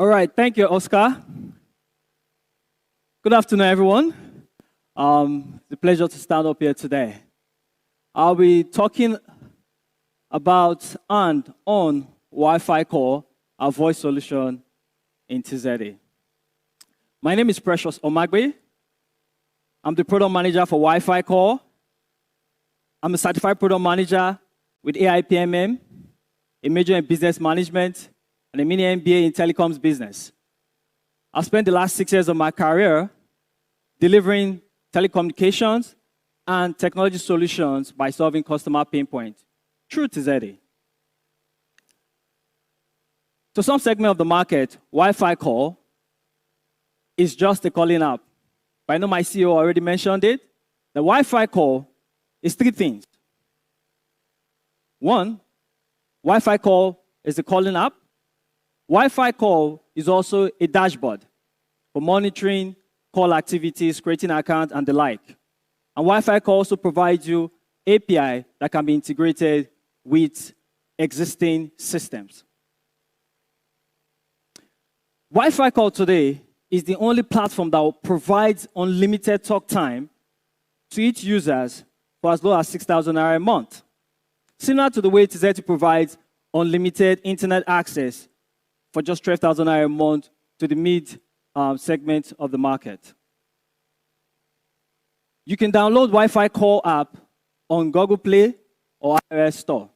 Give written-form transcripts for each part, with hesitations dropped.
All right, thank you, Oscar. Good afternoon, everyone. It's a pleasure to stand up here today. I'll be talking about and on WifiCall, our voice solution in TZA. My name is Precious Omagbe. I'm the product manager for WifiCall. I'm a certified product manager with AIPMM, a major in business management, and a mini MBA in telecoms business. I've spent the last 6 years of my career delivering telecommunications and technology solutions by solving customer pain points through TZA. To some segment of the market, WifiCall is just a calling app. But I know my CEO already mentioned it. The WifiCall is 3 things. 1, WifiCall is a calling app. WifiCall is also a dashboard for monitoring call activities, creating accounts, and the like. And WifiCall also provides you API that can be integrated with existing systems. WifiCall today is the only platform that provides unlimited talk time to its users for as low as 6,000 naira a month. Similar to the way TZA provides unlimited internet access for just 12,000 naira a month to the mid segment of the market. You can download WifiCall app on Google Play or iOS Store.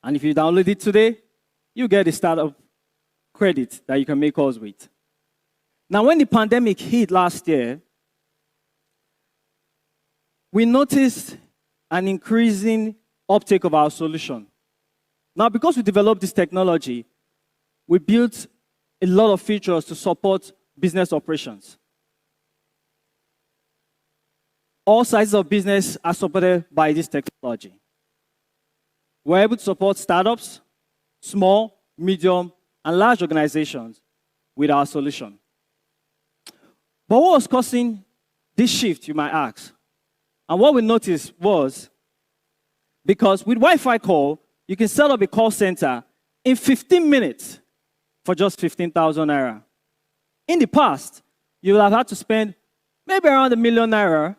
And if you download it today, you get a startup credit that you can make calls with. Now, when the pandemic hit last year, we noticed an increasing uptake of our solution. Now, because we developed this technology, we built a lot of features to support business operations. All sizes of business are supported by this technology. We're able to support startups, small, medium, and large organizations with our solution. But what was causing this shift, you might ask? And what we noticed was, because with WifiCall, you can set up a call center in 15 minutes for just 15,000 naira. In the past, you would have had to spend maybe around 1 million naira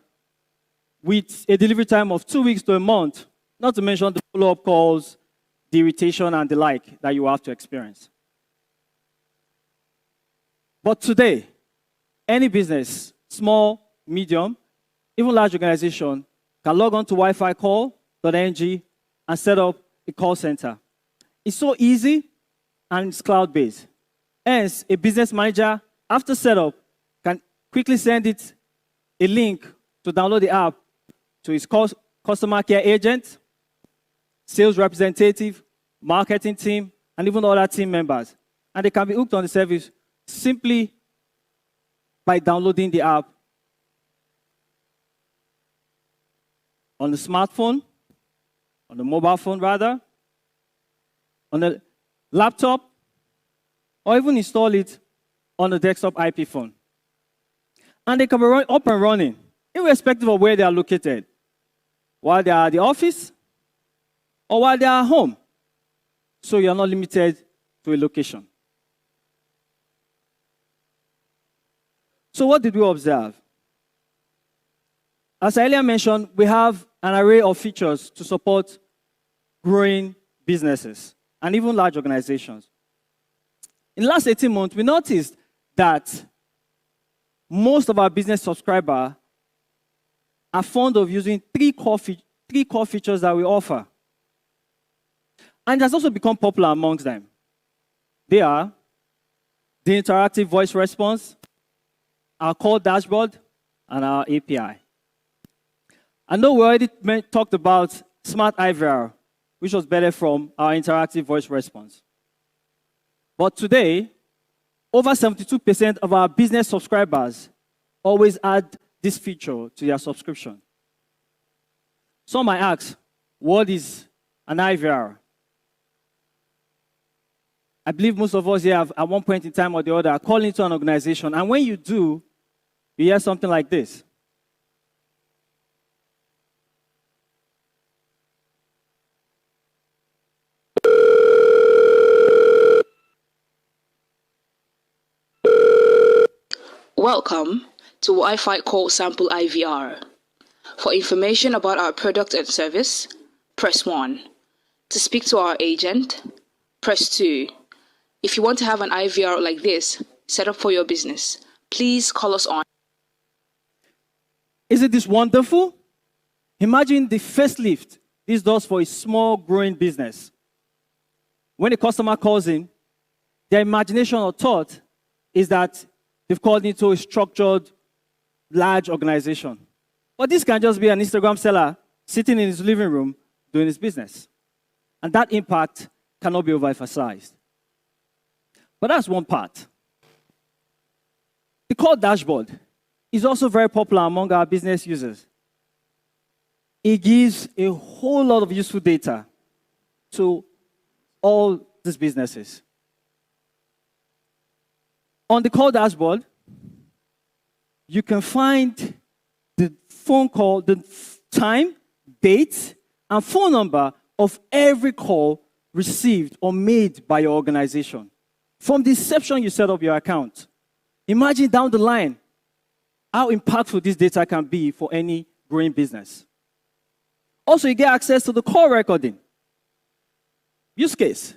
with a delivery time of 2 weeks to a month, not to mention the follow-up calls, the irritation, and the like that you have to experience. But today, any business, small, medium, even large organization, can log on to wificall.ng and set up a call center. It's so easy and it's cloud-based. Hence, a business manager, after setup, can quickly send it a link to download the app to his customer care agent, sales representative, marketing team, and even other team members. And they can be hooked on the service simply by downloading the app on the smartphone, on the mobile phone rather, on the laptop, or even install it on the desktop IP phone. And they can be up and running, irrespective of where they are located, while they are at the office or while they are at home. So you are not limited to a location. So what did we observe? As I earlier mentioned, we have an array of features to support growing businesses and even large organizations. In the last 18 months, we noticed that most of our business subscribers are fond of using three core features that we offer. And it has also become popular amongst them. They are the interactive voice response, our call dashboard, and our API. I know we already talked about Smart IVR, which was better from our interactive voice response. But today, over 72% of our business subscribers always add this feature to their subscription. Some might ask, what is an IVR? I believe most of us here have, at one point in time or the other, called into an organization. And when you do, you hear something like this. Welcome to WifiCall Sample IVR. For information about our product and service, press 1. To speak to our agent, press 2. If you want to have an IVR like this set up for your business, please call us on. Isn't this wonderful? Imagine the facelift this does for a small growing business. When a customer calls in, their imagination or thought is that they've called into a structured, large organization. But this can just be an Instagram seller sitting in his living room doing his business. And that impact cannot be overemphasized. But that's one part. The call dashboard is also very popular among our business users. It gives a whole lot of useful data to all these businesses. On the call dashboard, you can find the phone call, the time, date, and phone number of every call received or made by your organization. From the inception you set up your account, imagine down the line how impactful this data can be for any growing business. Also, you get access to the call recording. Use case.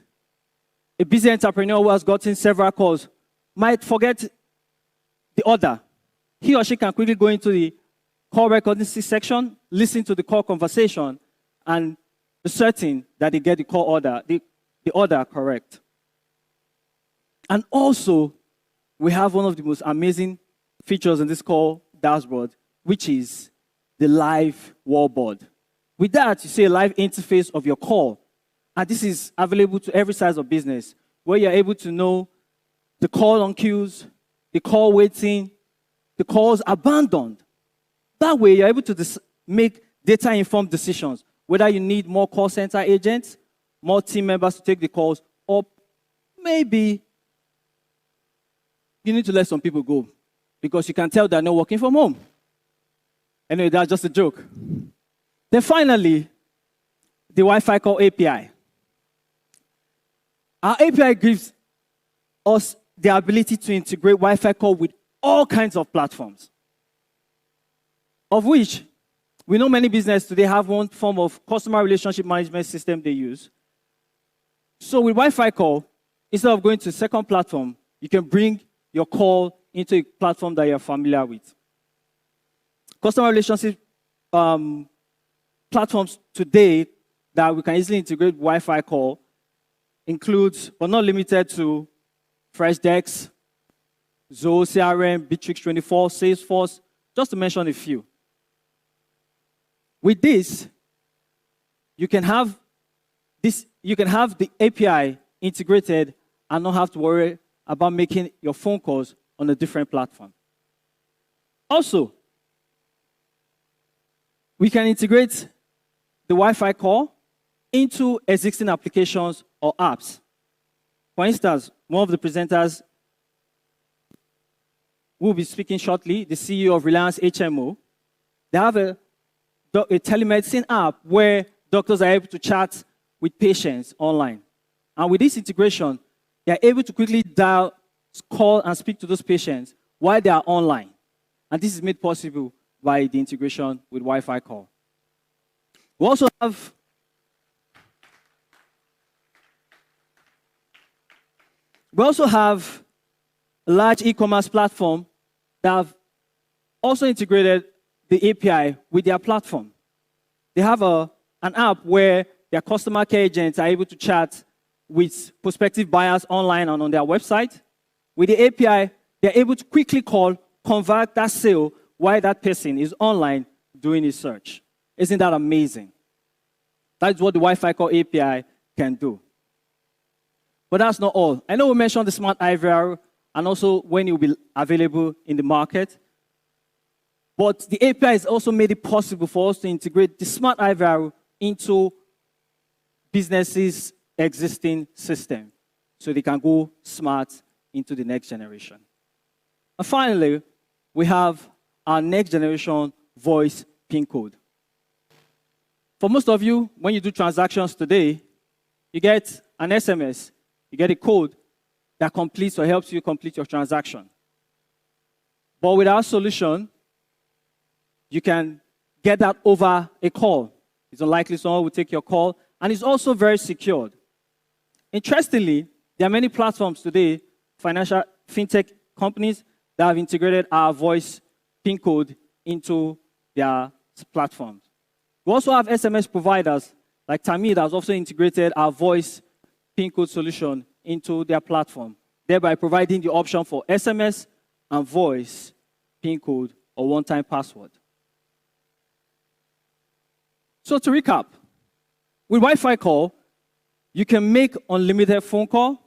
A busy entrepreneur who has gotten several calls might forget the order. He or she can quickly go into the call recording section, listen to the call conversation, and be certain that they get the call order, the order correct. And also, we have one of the most amazing features in this call dashboard, which is the live wallboard. With that, you see a live interface of your call. And this is available to every size of business, where you're able to know the call on queues, the call waiting, the calls abandoned. That way, you're able to make data-informed decisions, whether you need more call center agents, more team members to take the calls, or maybe you need to let some people go because you can tell they're not working from home. Anyway, that's just a joke. Then finally, the WifiCall API. Our API gives us the ability to integrate WifiCall with all kinds of platforms, of which we know many businesses today have one form of customer relationship management system they use. So with WifiCall, instead of going to a second platform, you can bring your call into a platform that you're familiar with. Customer relationship platforms today that we can easily integrate WifiCall includes, but not limited to, Freshdesk, Zoho CRM, Bitrix24, Salesforce, just to mention a few. With this, you can have the API integrated and not have to worry about making your phone calls on a different platform. Also, we can integrate the WifiCall into existing applications or apps. For instance, one of the presenters who will be speaking shortly, the CEO of Reliance HMO, they have a telemedicine app where doctors are able to chat with patients online. And with this integration, they are able to quickly dial, call, and speak to those patients while they are online. And this is made possible by the integration with WifiCall. We also have a large e-commerce platform that have also integrated the API with their platform. They have an app where their customer care agents are able to chat with prospective buyers online and on their website. With the API, they're able to quickly call, convert that sale while that person is online doing his search. Isn't that amazing? That's what the WifiCall API can do. But that's not all. I know we mentioned the smart IVR and also when it will be available in the market. But the API has also made it possible for us to integrate the smart IVR into businesses' existing system so they can go smart into the next generation. And finally, we have our next generation voice PIN code. For most of you, when you do transactions today, you get an SMS, you get a code that completes or helps you complete your transaction. But with our solution, you can get that over a call. It's unlikely someone will take your call, and it's also very secured. Interestingly, there are many platforms today, financial fintech companies, that have integrated our voice PIN code into their platforms. We also have SMS providers like Tamid that has also integrated our voice PIN code solution into their platform, thereby providing the option for SMS and voice PIN code or one-time password. So to recap, with WifiCall, you can make unlimited phone call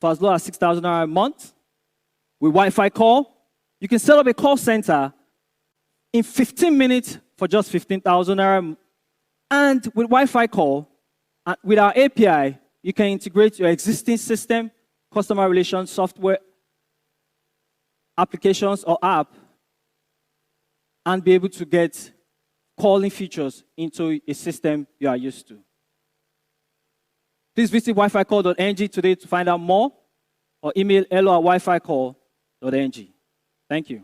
for as low as 6,000 naira a month. With WifiCall, you can set up a call center in 15 minutes for just 15,000 naira. And with WifiCall, with our API, you can integrate your existing system, customer relations software, applications or app, and be able to get calling features into a system you are used to. Please visit wificall.ng today to find out more, or email hello@wificall.ng. Thank you.